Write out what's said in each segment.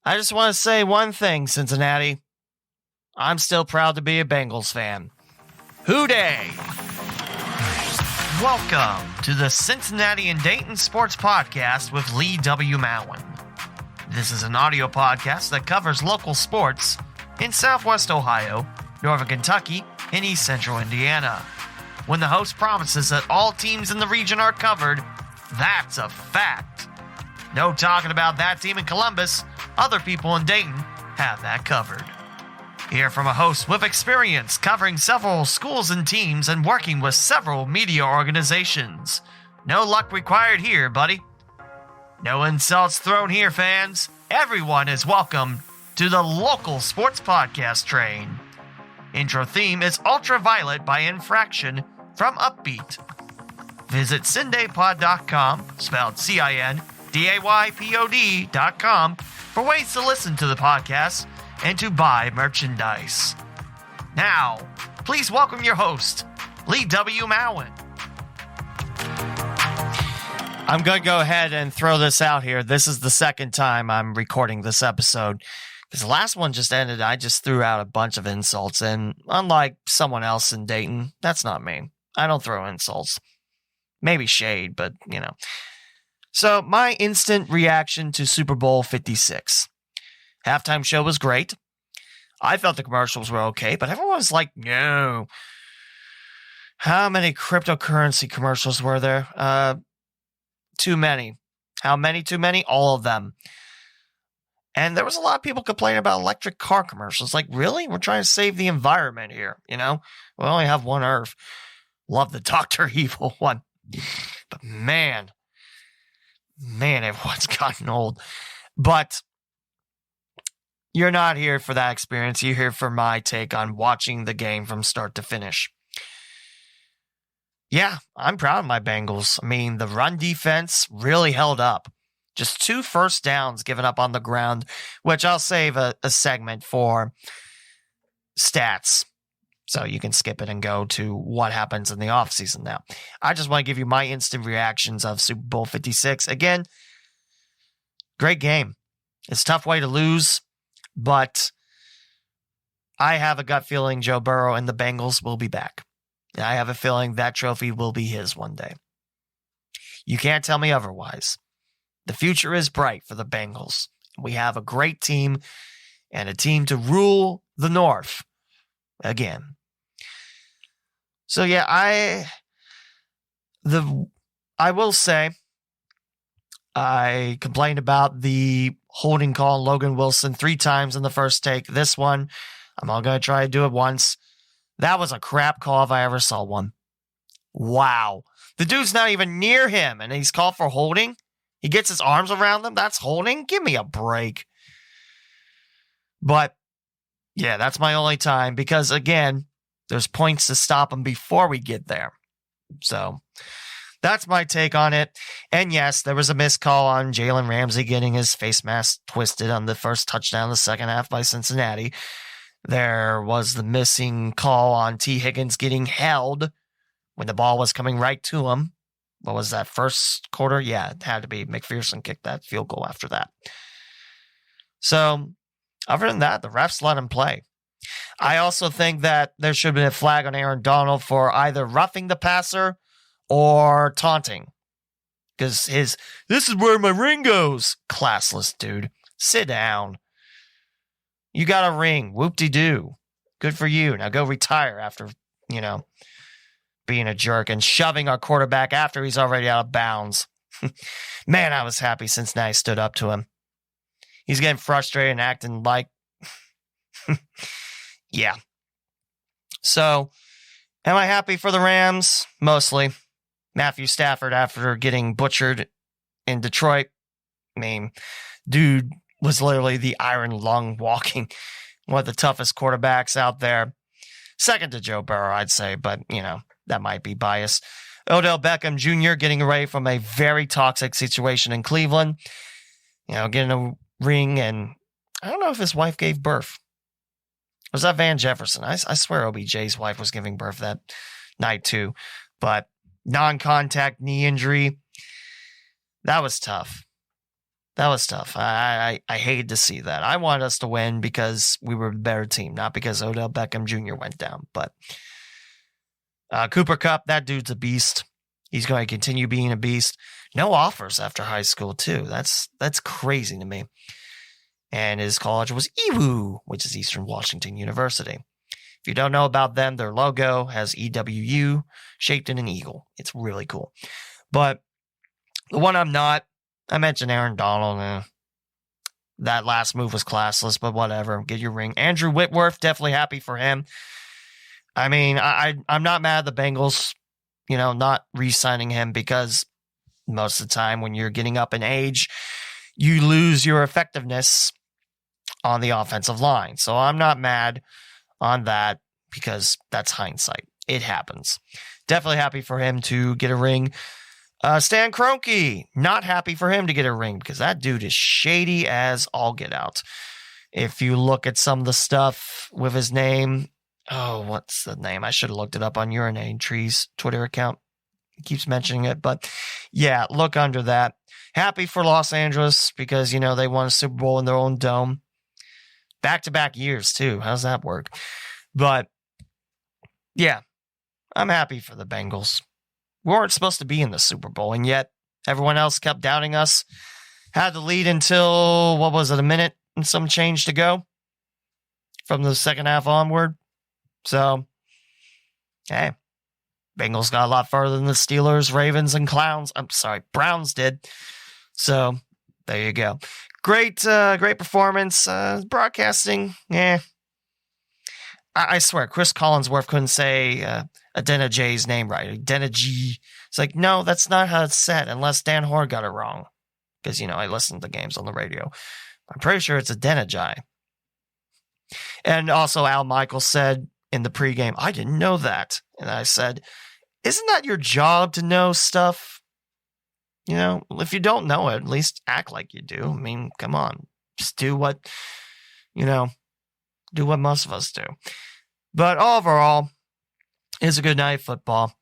I just want to say one thing, Cincinnati. I'm still proud to be a Bengals fan. Hooday! Welcome to the Cincinnati and Dayton Sports Podcast with Lee W. Mowen. This is an audio podcast that covers local sports in Southwest Ohio, Northern Kentucky, and East Central Indiana. When the host promises that all teams in the region are covered, that's a fact. No talking about that team in Columbus. Other people in Dayton have that covered. Hear from a host with experience covering several schools and teams and working with several media organizations. No luck required here, buddy. No insults thrown here, fans. Everyone is welcome to the local sports podcast train. Intro theme is Ultraviolet by Infraction from Uppbeat. Visit cindaypod.com, spelled CINDAYPOD.com, for ways to listen to the podcast and to buy merchandise. Now, please welcome your host, Lee W. Mowen. I'm going to go ahead and throw this out here. This is the second time I'm recording this episode. Because the last one just ended, I just threw out a bunch of insults. And unlike someone else in Dayton, that's not me. I don't throw insults. Maybe shade, but, you know. So, my instant reaction to Super Bowl 56. Halftime show was great. I felt the commercials were okay, but everyone was like, no. How many cryptocurrency commercials were there? Too many. How many too many? All of them. And there was a lot of people complaining about electric car commercials. Like, really? We're trying to save the environment here, you know? We only have one Earth. Love the Dr. Evil one. But man, everyone's gotten old. But you're not here for that experience. You're here for my take on watching the game from start to finish. Yeah, I'm proud of my Bengals. I mean, the run defense really held up. Just 2 first downs given up on the ground, which I'll save a segment for stats. So you can skip it and go to what happens in the offseason now. I just want to give you my instant reactions of Super Bowl 56. Again, great game. It's a tough way to lose, but I have a gut feeling Joe Burrow and the Bengals will be back. I have a feeling that trophy will be his one day. You can't tell me otherwise. The future is bright for the Bengals. We have a great team and a team to rule the North again. So yeah, I will say I complained about the holding call on Logan Wilson 3 times in the first take. This one, I'm all going to try to do it once. That was a crap call if I ever saw one. Wow. The dude's not even near him, and he's called for holding? He gets his arms around them? That's holding? Give me a break. But, yeah, that's my only time, because, again, there's points to stop him before we get there. So, that's my take on it. And yes, there was a missed call on Jalen Ramsey getting his face mask twisted on the first touchdown in the second half by Cincinnati. There was the missing call on T. Higgins getting held when the ball was coming right to him. What was that, first quarter? Yeah, it had to be. McPherson kicked that field goal after that. So, other than that, the refs let him play. I also think that there should have been a flag on Aaron Donald for either roughing the passer or taunting. Because this is where my ring goes. Classless, dude. Sit down. You got a ring. Whoop-de-doo. Good for you. Now go retire after, being a jerk and shoving our quarterback after he's already out of bounds. Man, I was happy Cincinnati stood up to him. He's getting frustrated and acting like... yeah. So, am I happy for the Rams? Mostly. Matthew Stafford, after getting butchered in Detroit, I mean, dude was literally the iron lung walking, one of the toughest quarterbacks out there. Second to Joe Burrow, I'd say, but, that might be biased. Odell Beckham Jr. getting away from a very toxic situation in Cleveland. Getting a ring, and I don't know if his wife gave birth. Was that Van Jefferson? I swear OBJ's wife was giving birth that night too. But non-contact knee injury, that was tough. That was tough. I hated to see that. I wanted us to win because we were a better team, not because Odell Beckham Jr. went down. But Cooper Kupp, that dude's a beast. He's going to continue being a beast. No offers after high school, too. That's crazy to me. And his college was EWU, which is Eastern Washington University. If you don't know about them, their logo has EWU shaped in an eagle. It's really cool. But the one I'm not, I mentioned Aaron Donald. That last move was classless, but whatever. Get your ring. Andrew Whitworth, definitely happy for him. I mean, I'm not mad at the Bengals, not re-signing him because most of the time when you're getting up in age, you lose your effectiveness on the offensive line. So I'm not mad on that because that's hindsight. It happens. Definitely happy for him to get a ring. Stan Kroenke, not happy for him to get a ring because that dude is shady as all get out. If you look at some of the stuff with his name, what's the name? I should have looked it up on Urinate Tree's Twitter account. He keeps mentioning it, but yeah, look under that. Happy for Los Angeles because, they won a Super Bowl in their own dome. Back-to-back years, too. How's that work? But, yeah, I'm happy for the Bengals. We weren't supposed to be in the Super Bowl, and yet everyone else kept doubting us. Had the lead until, a minute and some change to go from the second half onward. So, hey, Bengals got a lot farther than the Steelers, Ravens, and Browns did. So, there you go. Great performance. Broadcasting, I swear, Chris Collinsworth couldn't say Adena J's name right. Adena G. It's like, no, that's not how it's said, unless Dan Hoare got it wrong. Because, I listen to games on the radio. I'm pretty sure it's Adena J. And also, Al Michaels said in the pregame, I didn't know that. And I said, isn't that your job to know stuff? If you don't know it, at least act like you do. I mean, come on. Just do what most of us do. But overall, it's a good night of football.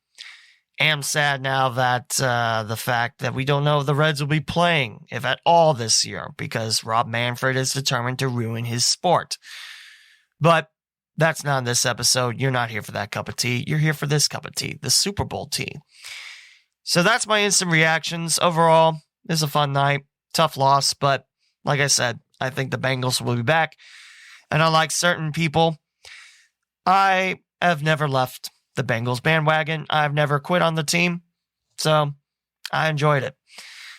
Am sad now that the fact that we don't know if the Reds will be playing, if at all, this year, because Rob Manfred is determined to ruin his sport. But that's not in this episode. You're not here for that cup of tea. You're here for this cup of tea, the Super Bowl tea. So that's my instant reactions. Overall, it's a fun night. Tough loss, but like I said, I think the Bengals will be back. And unlike certain people, I have never left the Bengals bandwagon. I've never quit on the team. So I enjoyed it.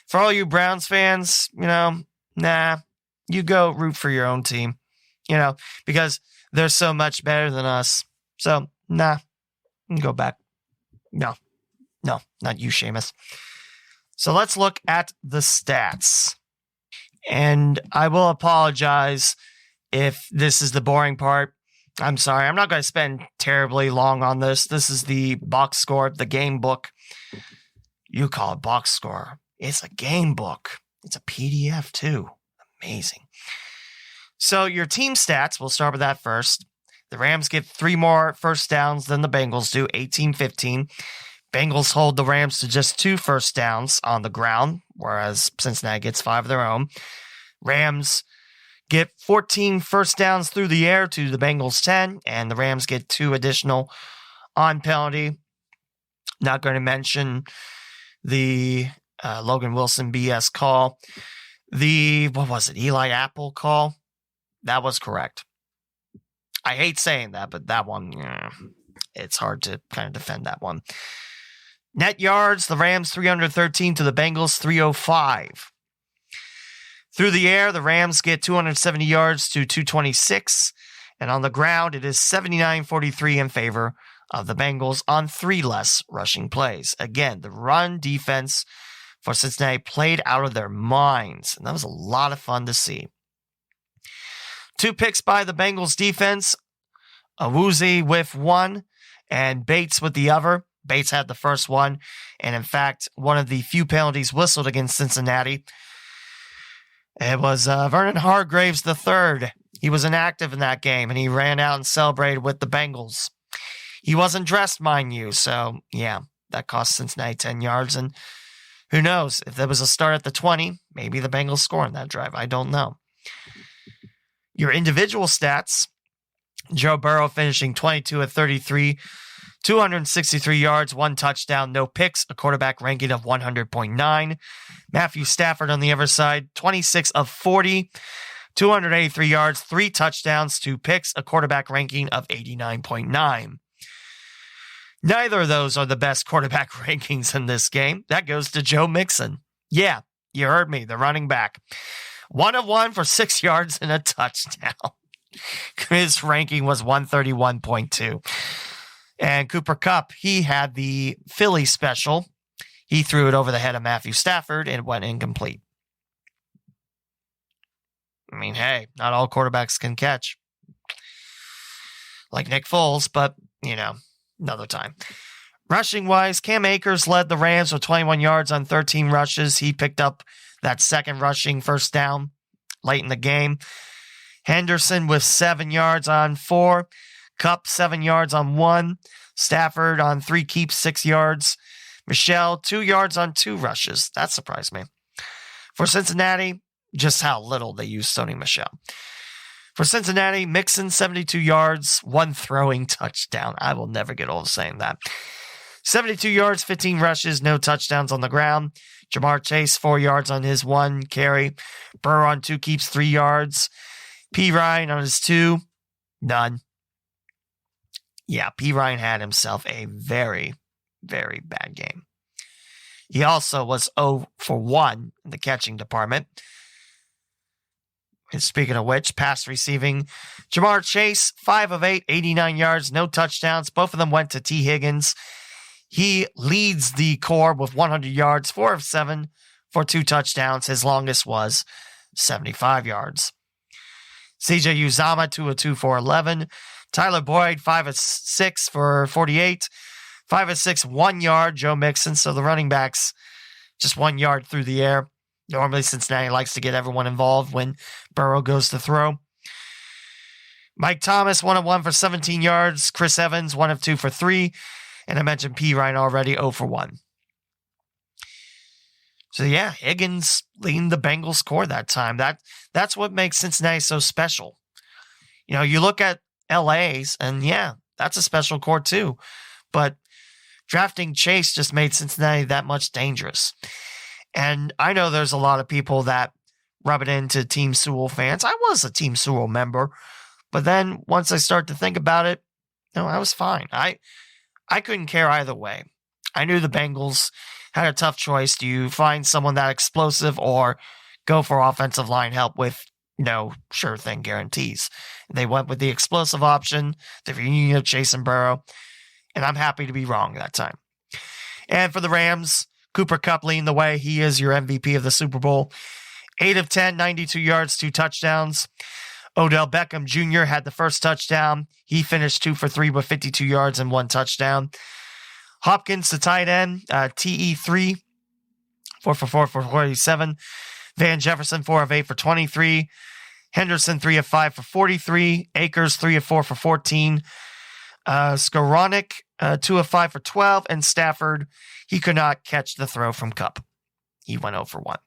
For all you Browns fans, you go root for your own team, because they're so much better than us. So, go back. No, not you, Seamus. So let's look at the stats. And I will apologize if this is the boring part. I'm sorry. I'm not going to spend terribly long on this. This is the box score, the game book. You call it box score. It's a game book. It's a PDF too. Amazing. So your team stats, we'll start with that first. The Rams get 3 more first downs than the Bengals do, 18-15. Bengals hold the Rams to just 2 first downs on the ground, whereas Cincinnati gets 5 of their own. Rams get 14 first downs through the air to the Bengals 10, and the Rams get 2 additional on penalty. Not going to mention the Logan Wilson BS call. The, Eli Apple call? That was correct. I hate saying that, but that one, it's hard to kind of defend that one. Net yards, the Rams 313 to the Bengals 305. Through the air, the Rams get 270 yards to 226. And on the ground, it is 79-43 in favor of the Bengals on 3 less rushing plays. Again, the run defense for Cincinnati played out of their minds. And that was a lot of fun to see. 2 picks by the Bengals defense. Awuzie with 1 and Bates with the other. Bates had the first one, and in fact, one of the few penalties whistled against Cincinnati. It was Vernon Hargraves III. He was inactive in that game, and he ran out and celebrated with the Bengals. He wasn't dressed, mind you, so yeah, that cost Cincinnati 10 yards, and Who knows? If there was a start at the 20, maybe the Bengals score in that drive. I don't know. Your individual stats, Joe Burrow finishing 22 of 33, 263 yards, 1 touchdown, no picks, a quarterback ranking of 100.9. Matthew Stafford on the other side, 26 of 40, 283 yards, 3 touchdowns, 2 picks, a quarterback ranking of 89.9. Neither of those are the best quarterback rankings in this game. That goes to Joe Mixon. Yeah, you heard me, the running back. 1 of 1 for 6 yards and a touchdown. His ranking was 131.2. And Cooper Kupp, he had the Philly special. He threw it over the head of Matthew Stafford and it went incomplete. I mean, hey, not all quarterbacks can catch. Like Nick Foles, but, another time. Rushing-wise, Cam Akers led the Rams with 21 yards on 13 rushes. He picked up that second rushing first down late in the game. Henderson with 7 yards on 4. Kupp 7 yards on 1. Stafford on 3 keeps, 6 yards. Michelle 2 yards on 2 rushes. That surprised me. For Cincinnati, just how little they used Sony Michel. For Cincinnati, Mixon 72 yards, 1 throwing touchdown. I will never get old of saying that. 72 yards, 15 rushes, no touchdowns on the ground. Jamar Chase 4 yards on his 1 carry. Burrow on 2 keeps, 3 yards. P. Ryan on his 2, none. Yeah, P. Ryan had himself a very, very bad game. He also was 0 for 1 in the catching department. And speaking of which, pass receiving, Jamar Chase, 5 of 8, 89 yards, no touchdowns. Both of them went to T. Higgins. He leads the core with 100 yards, 4 of 7 for 2 touchdowns. His longest was 75 yards. CJ Uzama, 2 of 2 for 11. Tyler Boyd, 5 of 6 for 48. 5 of 6, 1 yard. Joe Mixon. So the running backs, just 1 yard through the air. Normally, Cincinnati likes to get everyone involved when Burrow goes to throw. Mike Thomas, 1 of 1 for 17 yards. Chris Evans, 1 of 2 for 3. And I mentioned P. Ryan already, 0 for 1. So yeah, Higgins leading the Bengals score that time. That's what makes Cincinnati so special. You look at LA's, and yeah, that's a special core too. But drafting Chase just made Cincinnati that much dangerous. And I know there's a lot of people that rub it into Team Sewell fans. I was a Team Sewell member, but then once I start to think about it, I was fine. I couldn't care either way. I knew the Bengals had a tough choice. Do you find someone that explosive or go for offensive line help with no sure thing guarantees? They went with the explosive option, the reunion of Chase and Burrow, and I'm happy to be wrong that time. And for the Rams, Cooper Kupp leading the way. He is your MVP of the Super Bowl. 8 of 10, 92 yards, 2 touchdowns. Odell Beckham Jr. had the first touchdown. He finished 2 for 3 with 52 yards and 1 touchdown. Hopkins, the tight end, TE3, 4 for 4 for 47. Van Jefferson, 4 of 8 for 23. Henderson, 3 of 5 for 43. Akers, 3 of 4 for 14. Skoranek, 2 of 5 for 12. And Stafford, he could not catch the throw from Kupp. He went 0 for 1.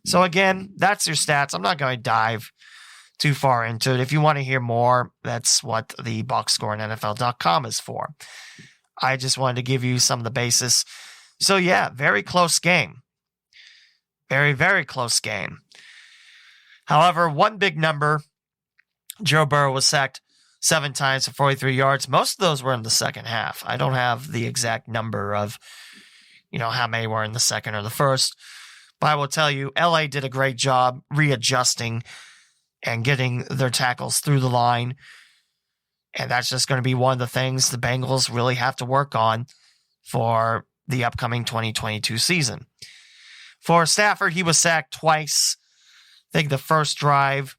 So again, that's your stats. I'm not going to dive too far into it. If you want to hear more, that's what the box score on NFL.com is for. I just wanted to give you some of the basis. So yeah, very close game. Very, very close game. However, one big number, Joe Burrow was sacked 7 times for 43 yards. Most of those were in the second half. I don't have the exact number of, how many were in the second or the first. But I will tell you, LA did a great job readjusting and getting their tackles through the line. And that's just going to be one of the things the Bengals really have to work on for the upcoming 2022 season. For Stafford, he was sacked twice. I think the first drive.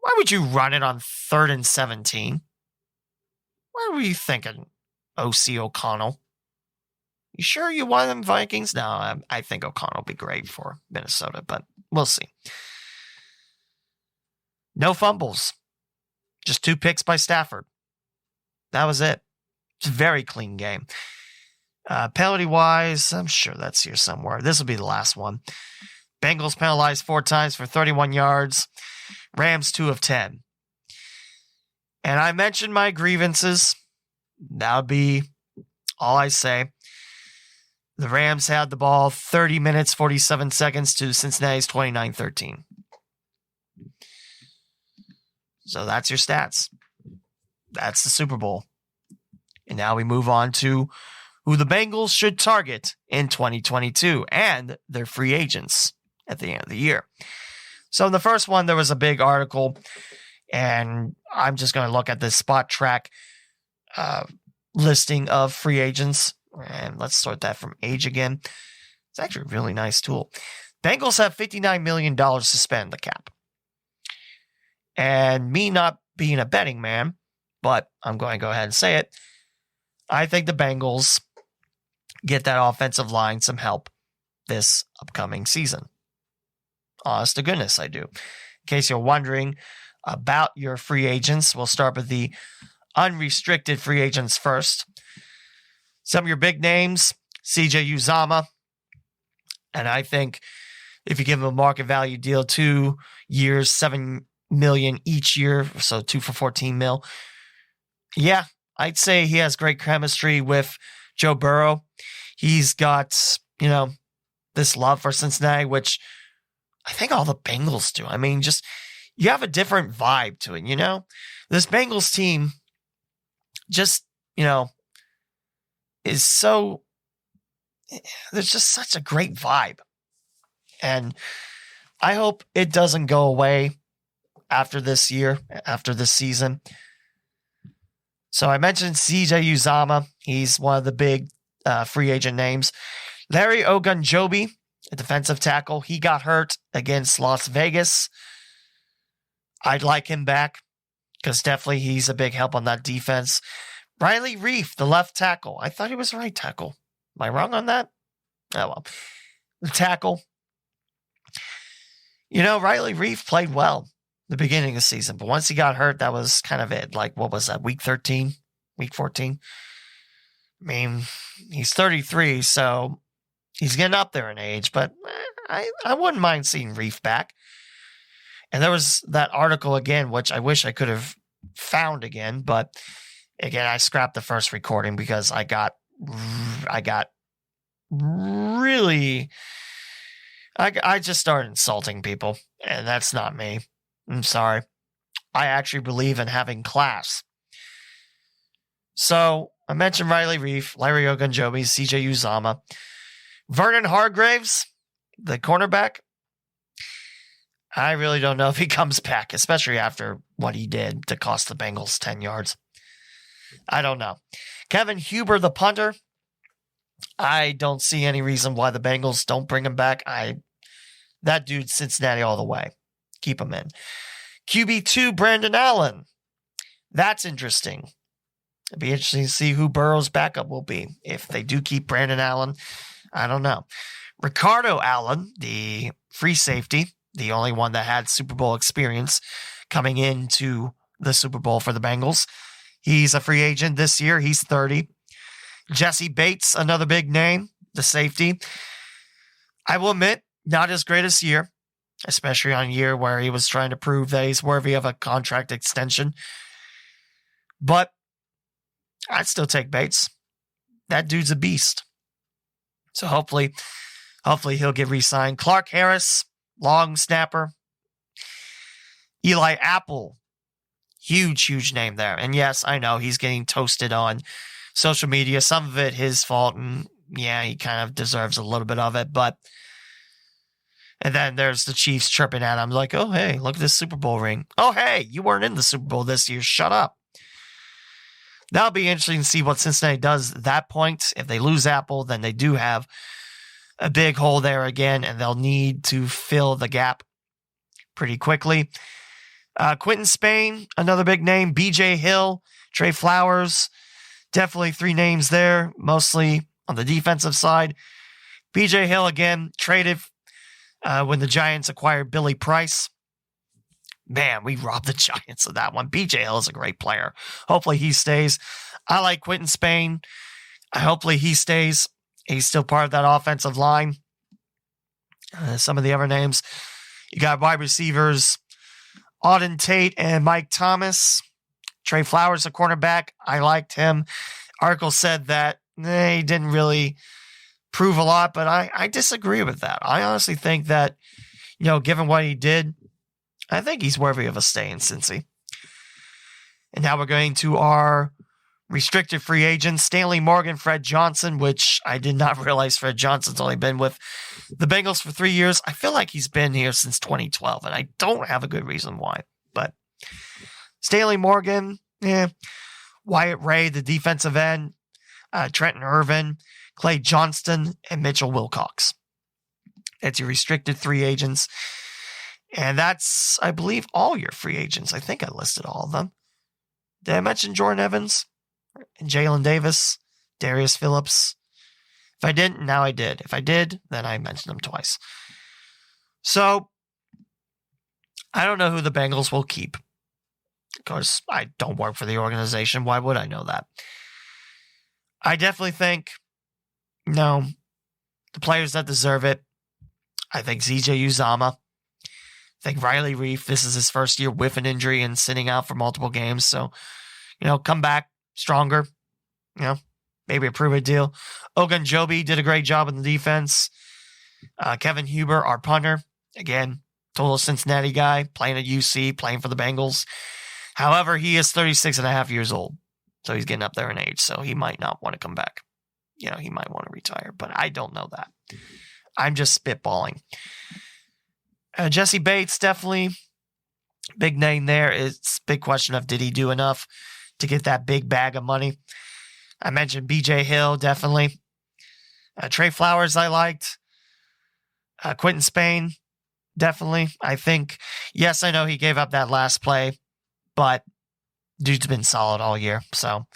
Why would you run it on 3rd and 17? What were you thinking, O.C. O'Connell? You sure you want them Vikings? No, I think O'Connell will be great for Minnesota, but we'll see. No fumbles. Just 2 picks by Stafford. That was it. It's a very clean game. Penalty-wise, I'm sure that's here somewhere. This will be the last one. Bengals penalized 4 times for 31 yards. Rams 2 of 10. And I mentioned my grievances. That would be all I say. The Rams had the ball 30 minutes, 47 seconds to Cincinnati's 29-13. So that's your stats. That's the Super Bowl. And now we move on to who the Bengals should target in 2022 and their free agents at the end of the year. So in the first one, there was a big article, and I'm just going to look at this spot track listing of free agents. And let's sort that from age again. It's actually a really nice tool. Bengals have $59 million to spend the cap. And me not being a betting man, but I'm going to go ahead and say it, I think the Bengals get that offensive line some help this upcoming season. Honest to goodness, I do. In case you're wondering about your free agents, we'll start with the unrestricted free agents first. Some of your big names, CJ Uzomah. And I think if you give him a market value deal, 2 years, $7 million each year, so 2 for $14 million. Yeah, I'd say he has great chemistry with Joe Burrow. He's got, this love for Cincinnati, which I think all the Bengals do. I mean, just you have a different vibe to it, This Bengals team just, is so, there's just such a great vibe. And I hope it doesn't go away after this year, after this season. So I mentioned CJ Uzomah. He's one of the big free agent names. Larry Ogunjobi, a defensive tackle. He got hurt against Las Vegas. I'd like him back because definitely he's a big help on that defense. Riley Reef, the left tackle. I thought he was a right tackle. Am I wrong on that? Oh, well. The tackle. Riley Reef played well the beginning of the season, but once he got hurt, that was kind of it. Like, what was that, week 13? Week 14? I mean, he's 33, so he's getting up there in age, but I wouldn't mind seeing Reef back. And there was that article again, which I wish I could have found again, but again, I scrapped the first recording because I got really, I just started insulting people, and that's not me. I'm sorry. I actually believe in having class. So I mentioned Riley Reef, Larry Ogunjobi, CJ Uzomah, Vernon Hargraves, the cornerback. I really don't know if he comes back, especially after what he did to cost the Bengals 10 yards. I don't know. Kevin Huber, the punter. I don't see any reason why the Bengals don't bring him back. That dude's Cincinnati all the way. Keep him in. QB2, Brandon Allen. That's interesting. It'd be interesting to see who Burrow's backup will be. If they do keep Brandon Allen, I don't know. Ricardo Allen, the free safety, the only one that had Super Bowl experience coming into the Super Bowl for the Bengals. He's a free agent this year. He's 30. Jesse Bates, another big name, the safety. I will admit, not his greatest year, especially on a year where he was trying to prove that he's worthy of a contract extension. But I'd still take Bates. That dude's a beast. So hopefully he'll get re-signed. Clark Harris, long snapper. Eli Apple, huge name there. And yes, I know he's getting toasted on social media. Some of it his fault, and yeah, he kind of deserves a little bit of it. And then there's the Chiefs chirping at him like, oh, hey, look at this Super Bowl ring. Oh, hey, you weren't in the Super Bowl this year. Shut up. That'll be interesting to see what Cincinnati does at that point. If they lose Apple, then they do have a big hole there again, and they'll need to fill the gap pretty quickly. Quentin Spain, another big name. BJ Hill, Trey Flowers, definitely 3 names there, mostly on the defensive side. BJ Hill, again, traded when the Giants acquired Billy Price. Man, we robbed the Giants of that one. BJ Hill is a great player. Hopefully he stays. I like Quentin Spain. Hopefully he stays. He's still part of that offensive line. Some of the other names. You got wide receivers, Auden Tate and Mike Thomas. Trey Flowers, a cornerback. I liked him. Article said that he didn't really prove a lot, but I disagree with that. I honestly think that, given what he did, I think he's worthy of a stay in Cincy. And now we're going to our restricted free agents, Stanley Morgan, Fred Johnson, which I did not realize Fred Johnson's only been with the Bengals for 3 years. I feel like he's been here since 2012, and I don't have a good reason why. But Stanley Morgan, Wyatt Ray, the defensive end, Trenton Irvin, Clay Johnston, and Mitchell Wilcox. That's your restricted free agents. And that's, I believe, all your free agents. I think I listed all of them. Did I mention Jordan Evans? And Jalen Davis, Darius Phillips. If I didn't, now I did. If I did, then I mentioned them twice. So, I don't know who the Bengals will keep. Because I don't work for the organization. Why would I know that? I definitely think, the players that deserve it. I think ZJ Uzama. I think Riley Reif, this is his first year with an injury and sitting out for multiple games. So, come back stronger, maybe approve a deal. Ogunjobi did a great job in the defense. Kevin Huber, our punter, again, total Cincinnati guy, playing at UC, playing for the Bengals. However, he is 36 and a half years old, so he's getting up there in age, so he might not want to come back. He might want to retire, but I don't know that. I'm just spitballing. Jesse Bates, definitely big name there. It's a big question of did he do enough to get that big bag of money. I mentioned BJ Hill, definitely. Trey Flowers, I liked. Quentin Spain, definitely. I think, yes, I know he gave up that last play, but dude's been solid all year, so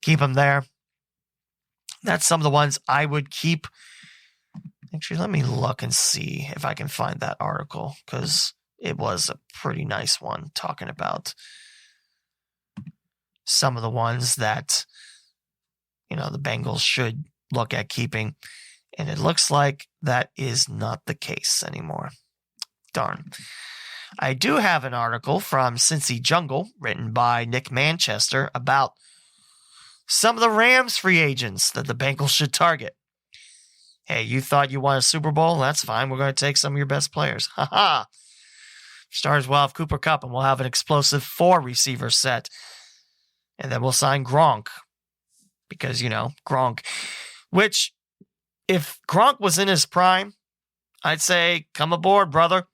keep him there. That's some of the ones I would keep. Actually, let me look and see if I can find that article, because it was a pretty nice one talking about some of the ones that, the Bengals should look at keeping. And it looks like that is not the case anymore. Darn. I do have an article from Cincy Jungle written by Nick Manchester about some of the Rams free agents that the Bengals should target. Hey, you thought you won a Super Bowl? That's fine. We're going to take some of your best players. Ha-ha. Stars will have Cooper Kupp, and we'll have an explosive 4-receiver set. And then we'll sign Gronk. Because, Gronk. Which, if Gronk was in his prime, I'd say, come aboard, brother.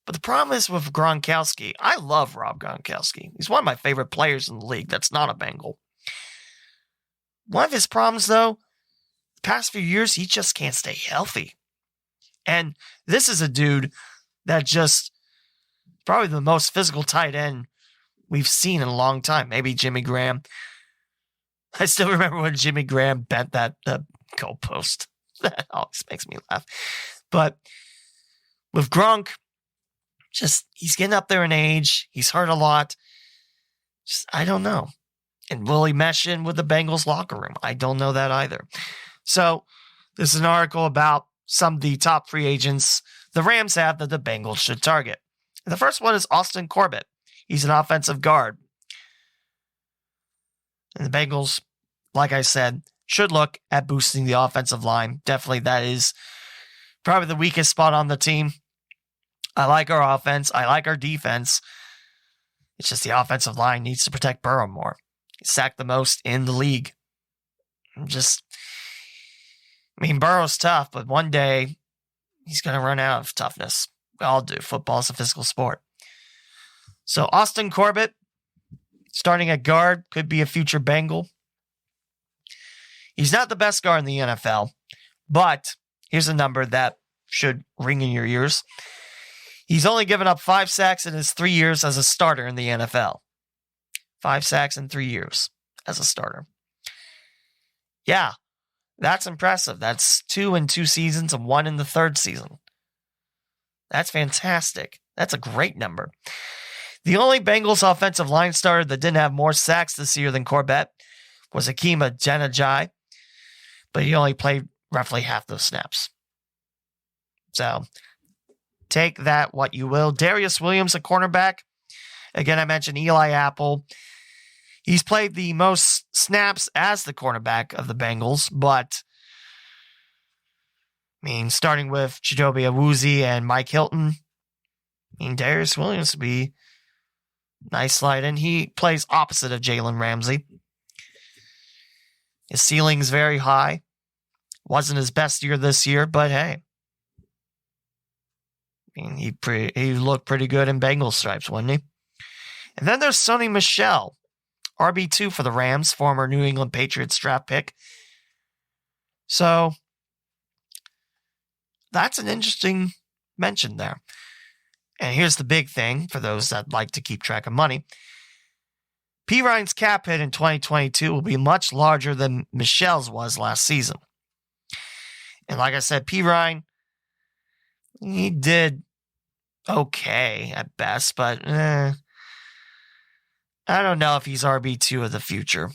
But the problem is with Gronkowski. I love Rob Gronkowski. He's one of my favorite players in the league. That's not a Bengal. One of his problems, though, the past few years, he just can't stay healthy. And this is a dude that just probably the most physical tight end we've seen in a long time. Maybe Jimmy Graham. I still remember when Jimmy Graham bent that goalpost. That always makes me laugh. But with Gronk, he's getting up there in age. He's hurt a lot. I don't know. And will he mesh in with the Bengals locker room? I don't know that either. So this is an article about some of the top free agents the Rams have that the Bengals should target. And the first one is Austin Corbett. He's an offensive guard. And the Bengals, like I said, should look at boosting the offensive line. Definitely that is probably the weakest spot on the team. I like our offense. I like our defense. It's just the offensive line needs to protect Burrow more. He's sacked the most in the league. Burrow's tough, but one day he's going to run out of toughness. We all do. Football's a physical sport. So Austin Corbett, starting at guard, could be a future Bengal. He's not the best guard in the NFL, but here's a number that should ring in your ears. He's only given up 5 sacks in his 3 years as a starter in the NFL. 5 sacks in 3 years as a starter. Yeah, that's impressive. That's 2 in 2 seasons and 1 in the 3rd season. That's fantastic. That's a great number. The only Bengals offensive line starter that didn't have more sacks this year than Corbett was Akima Denajai, but he only played roughly half those snaps. So take that what you will. Darius Williams, a cornerback. Again, I mentioned Eli Apple. He's played the most snaps as the cornerback of the Bengals, but starting with Chidobe Awuzie and Mike Hilton, Darius Williams would be nice slide in. He plays opposite of Jalen Ramsey. His ceiling's very high. Wasn't his best year this year, but hey. He looked pretty good in Bengals stripes, wasn't he? And then there's Sony Michel, RB2 for the Rams, former New England Patriots draft pick. So that's an interesting mention there. And here's the big thing for those that like to keep track of money. P. Ryan's cap hit in 2022 will be much larger than Michel's was last season. And like I said, P. Ryan, he did okay at best, but I don't know if he's RB2 of the future.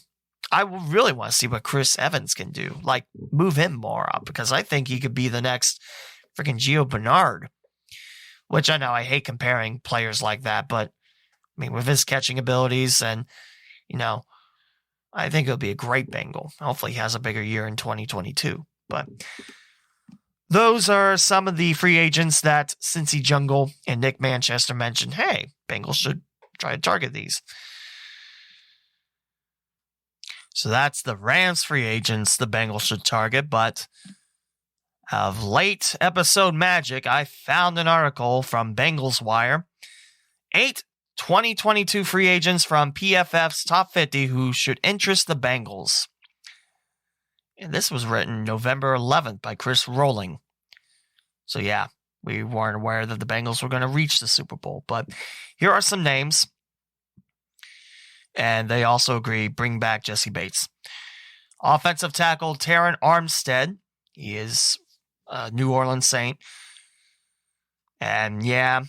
I really want to see what Chris Evans can do. Like, move him more up, because I think he could be the next freaking Gio Bernard. Which I know I hate comparing players like that, but with his catching abilities and, I think it'll be a great Bengal. Hopefully he has a bigger year in 2022. But those are some of the free agents that Cincy Jungle and Nick Manchester mentioned. Hey, Bengals should try to target these. So that's the Rams free agents the Bengals should target, but of late episode magic, I found an article from Bengals Wire. 8 2022 free agents from PFF's Top 50 who should interest the Bengals. And this was written November 11th by Chris Rowling. So yeah, we weren't aware that the Bengals were going to reach the Super Bowl. But here are some names. And they also agree, bring back Jesse Bates. Offensive tackle Terron Armstead. He is a New Orleans Saint. And yeah,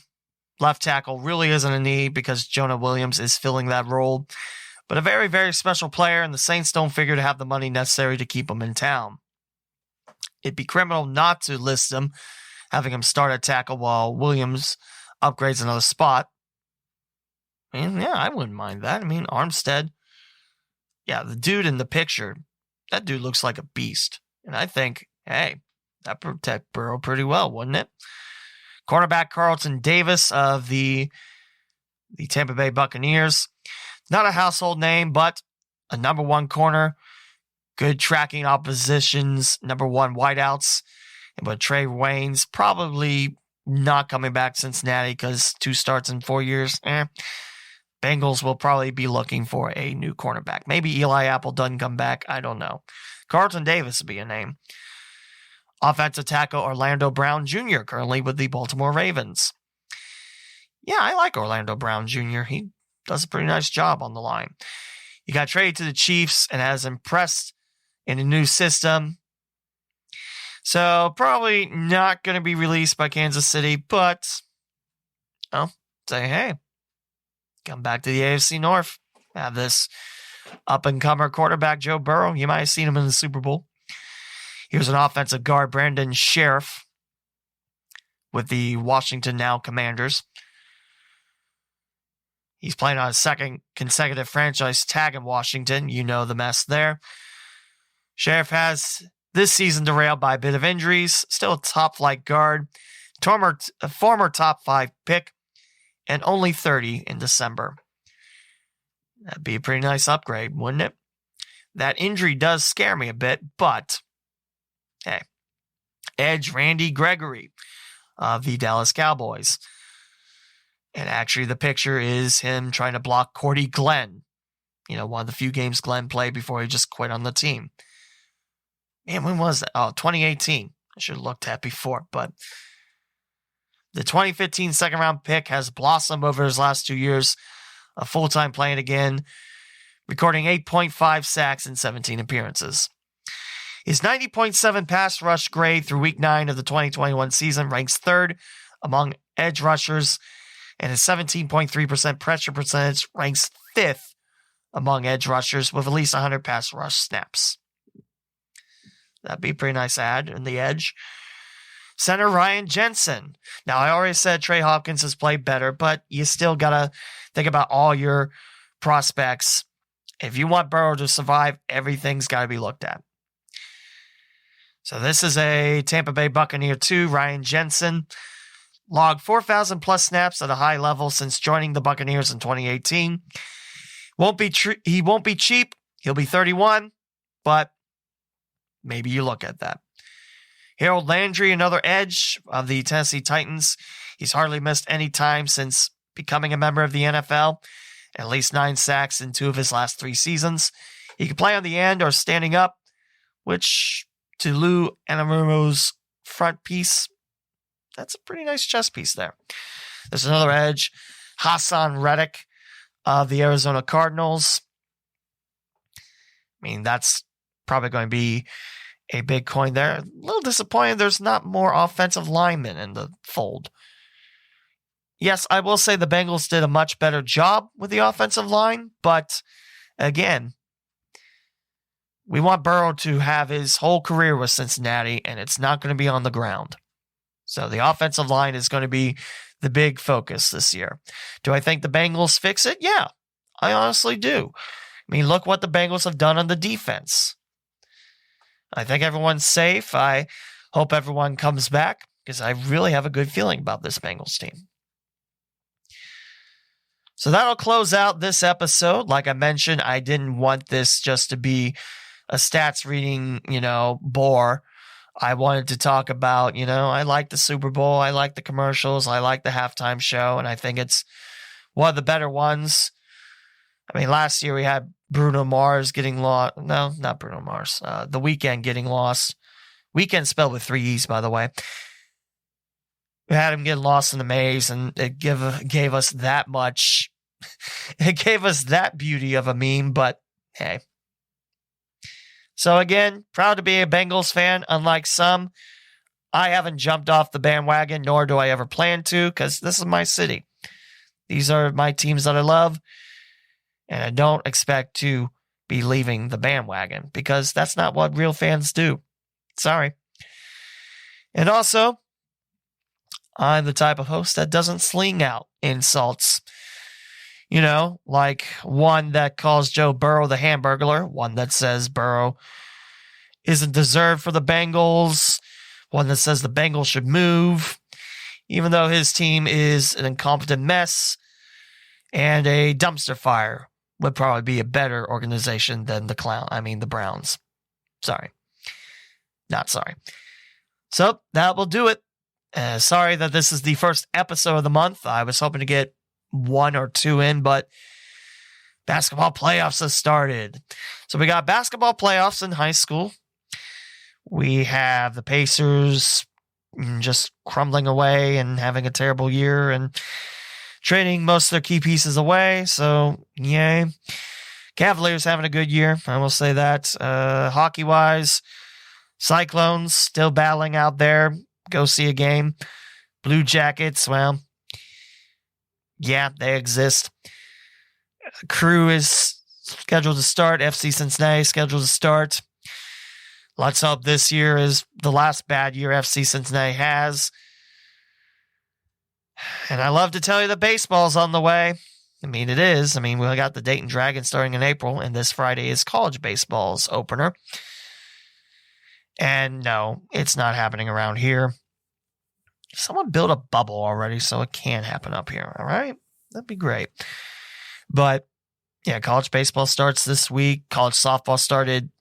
left tackle really isn't a need because Jonah Williams is filling that role. But a very, very special player, and the Saints don't figure to have the money necessary to keep him in town. It'd be criminal not to list him, having him start at tackle while Williams upgrades another spot. And yeah, I wouldn't mind that. Armstead, yeah, the dude in the picture, that dude looks like a beast. And I think, hey, that protect Burrow pretty well, wouldn't it? Cornerback Carlton Davis of the Tampa Bay Buccaneers. Not a household name, but a number one corner. Good tracking oppositions, number one wideouts. But Trey Wayne's probably not coming back to Cincinnati because 2 starts in 4 years. Bengals will probably be looking for a new cornerback. Maybe Eli Apple doesn't come back. I don't know. Carlton Davis would be a name. Offensive tackle Orlando Brown Jr., currently with the Baltimore Ravens. Yeah, I like Orlando Brown Jr. He does a pretty nice job on the line. He got traded to the Chiefs and has impressed in a new system. So probably not going to be released by Kansas City, but say, hey, come back to the AFC North. Have this up-and-comer quarterback, Joe Burrow. You might have seen him in the Super Bowl. Here's an offensive guard, Brandon Sheriff, with the Washington Now Commanders. He's playing on his second consecutive franchise tag in Washington. You know the mess there. Sheriff has this season derailed by a bit of injuries. Still a top-flight guard. A former top 5 pick. And only 30 in December. That'd be a pretty nice upgrade, wouldn't it? That injury does scare me a bit, but hey. Edge Randy Gregory of the Dallas Cowboys. And actually the picture is him trying to block Cordy Glenn. One of the few games Glenn played before he just quit on the team. Man, when was that? 2018. I should have looked at before, but the 2015 second-round pick has blossomed over his last 2 years of full-time playing again, recording 8.5 sacks in 17 appearances. His 90.7 pass rush grade through Week 9 of the 2021 season ranks 3rd among edge rushers, and his 17.3% pressure percentage ranks 5th among edge rushers with at least 100 pass rush snaps. That'd be a pretty nice add in the edge. Center Ryan Jensen. Now, I already said Trey Hopkins has played better, but you still got to think about all your prospects. If you want Burrow to survive, everything's got to be looked at. So this is a Tampa Bay Buccaneer 2, Ryan Jensen. Logged 4,000 plus snaps at a high level since joining the Buccaneers in 2018. He won't be cheap. He'll be 31, but maybe you look at that. Harold Landry, another edge of the Tennessee Titans. He's hardly missed any time since becoming a member of the NFL. At least 9 sacks in 2 of his last 3 seasons. He can play on the end or standing up, which to Lou Anarumo's front piece, that's a pretty nice chest piece there. There's another edge, Hassan Reddick of the Arizona Cardinals. I mean, that's probably going to be a big coin there. A little disappointed there's not more offensive linemen in the fold. Yes, I will say the Bengals did a much better job with the offensive line, but again, we want Burrow to have his whole career with Cincinnati, and it's not going to be on the ground. So the offensive line is going to be the big focus this year. Do I think the Bengals fix it? Yeah, I honestly do. I mean, look what the Bengals have done on the defense. I think everyone's safe. I hope everyone comes back because I really have a good feeling about this Bengals team. So that'll close out this episode. Like I mentioned, I didn't want this just to be a stats reading, bore. I wanted to talk about, I like the Super Bowl. I like the commercials. I like the halftime show. And I think it's one of the better ones. I mean, last year we had Bruno Mars getting lost. No, not Bruno Mars. The Weeknd getting lost. Weeknd spelled with 3 E's, by the way. We had him get lost in the maze, and it gave us that much. It gave us that beauty of a meme, but hey. So again, proud to be a Bengals fan. Unlike some, I haven't jumped off the bandwagon, nor do I ever plan to, because this is my city. These are my teams that I love, and I don't expect to be leaving the bandwagon, because that's not what real fans do. Sorry. And also, I'm the type of host that doesn't sling out insults. Like one that calls Joe Burrow the Hamburglar, one that says Burrow isn't deserved for the Bengals, one that says the Bengals should move, even though his team is an incompetent mess and a dumpster fire would probably be a better organization than the Browns. Sorry. Not sorry. So that will do it. Sorry that this is the first episode of the month. I was hoping to get 1 or 2 in, but basketball playoffs have started. So we got basketball playoffs in high school. We have the Pacers just crumbling away and having a terrible year and trading most of their key pieces away. So, yay. Cavaliers having a good year. I will say that. Hockey-wise, Cyclones still battling out there. Go see a game. Blue Jackets, well, yeah, they exist. Crew is scheduled to start. FC Cincinnati scheduled to start. Let's hope this year is the last bad year FC Cincinnati has. And I love to tell you that baseball's on the way. I mean, it is. I mean, we got the Dayton Dragons starting in April, and this Friday is college baseball's opener. And no, it's not happening around here. Someone built a bubble already, so it can happen up here, all right? That'd be great. But, yeah, college baseball starts this week. College softball started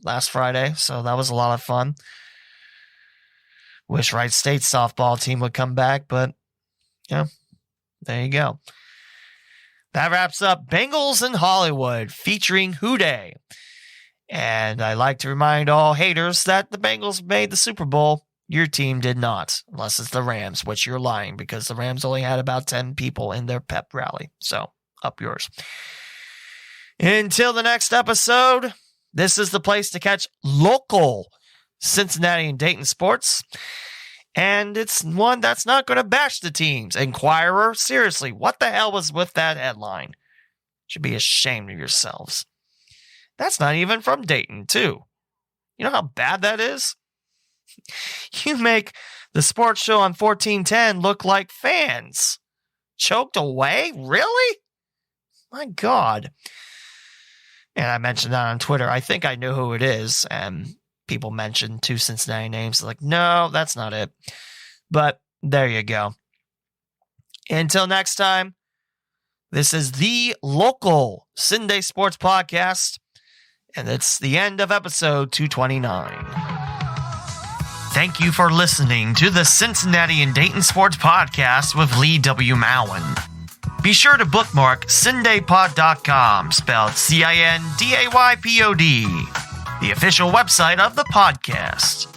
last Friday, so that was a lot of fun. Wish Wright State's softball team would come back, but, yeah, there you go. That wraps up Bengals in Hollywood featuring Houday. And I like to remind all haters that the Bengals made the Super Bowl. Your team did not, unless it's the Rams, which you're lying because the Rams only had about 10 people in their pep rally. So, up yours. Until the next episode, this is the place to catch local Cincinnati and Dayton sports. And it's one that's not going to bash the teams. Inquirer, seriously, what the hell was with that headline? Should be ashamed of yourselves. That's not even from Dayton, too. You know how bad that is? You make the sports show on 1410 look like fans. Choked away? Really? My God. And I mentioned that on Twitter. I think I knew who it is. And people mentioned 2 Cincinnati names. Like, no, that's not it. But there you go. Until next time, this is the local Sunday Sports Podcast. And it's the end of episode 229. Thank you for listening to the Cincinnati and Dayton Sports Podcast with Lee W. Mowen. Be sure to bookmark CindayPod.com, spelled CINDAYPOD, the official website of the podcast.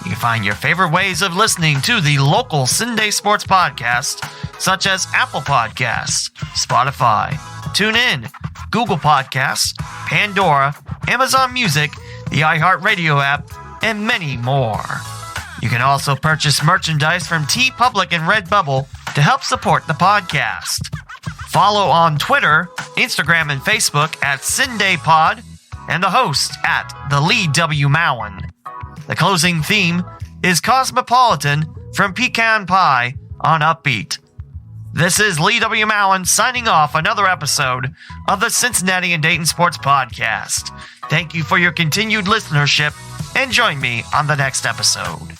You can find your favorite ways of listening to the local Sunday Sports Podcast, such as Apple Podcasts, Spotify, TuneIn, Google Podcasts, Pandora, Amazon Music, the iHeartRadio app, and many more. You can also purchase merchandise from TeePublic and Redbubble to help support the podcast. Follow on Twitter, Instagram, and Facebook at CindayPod and the host at the Lee W. Mowen. The closing theme is Cosmopolitan from Pecan Pie on Uppbeat. This is Lee W. Mowen signing off another episode of the Cincinnati and Dayton Sports Podcast. Thank you for your continued listenership and join me on the next episode.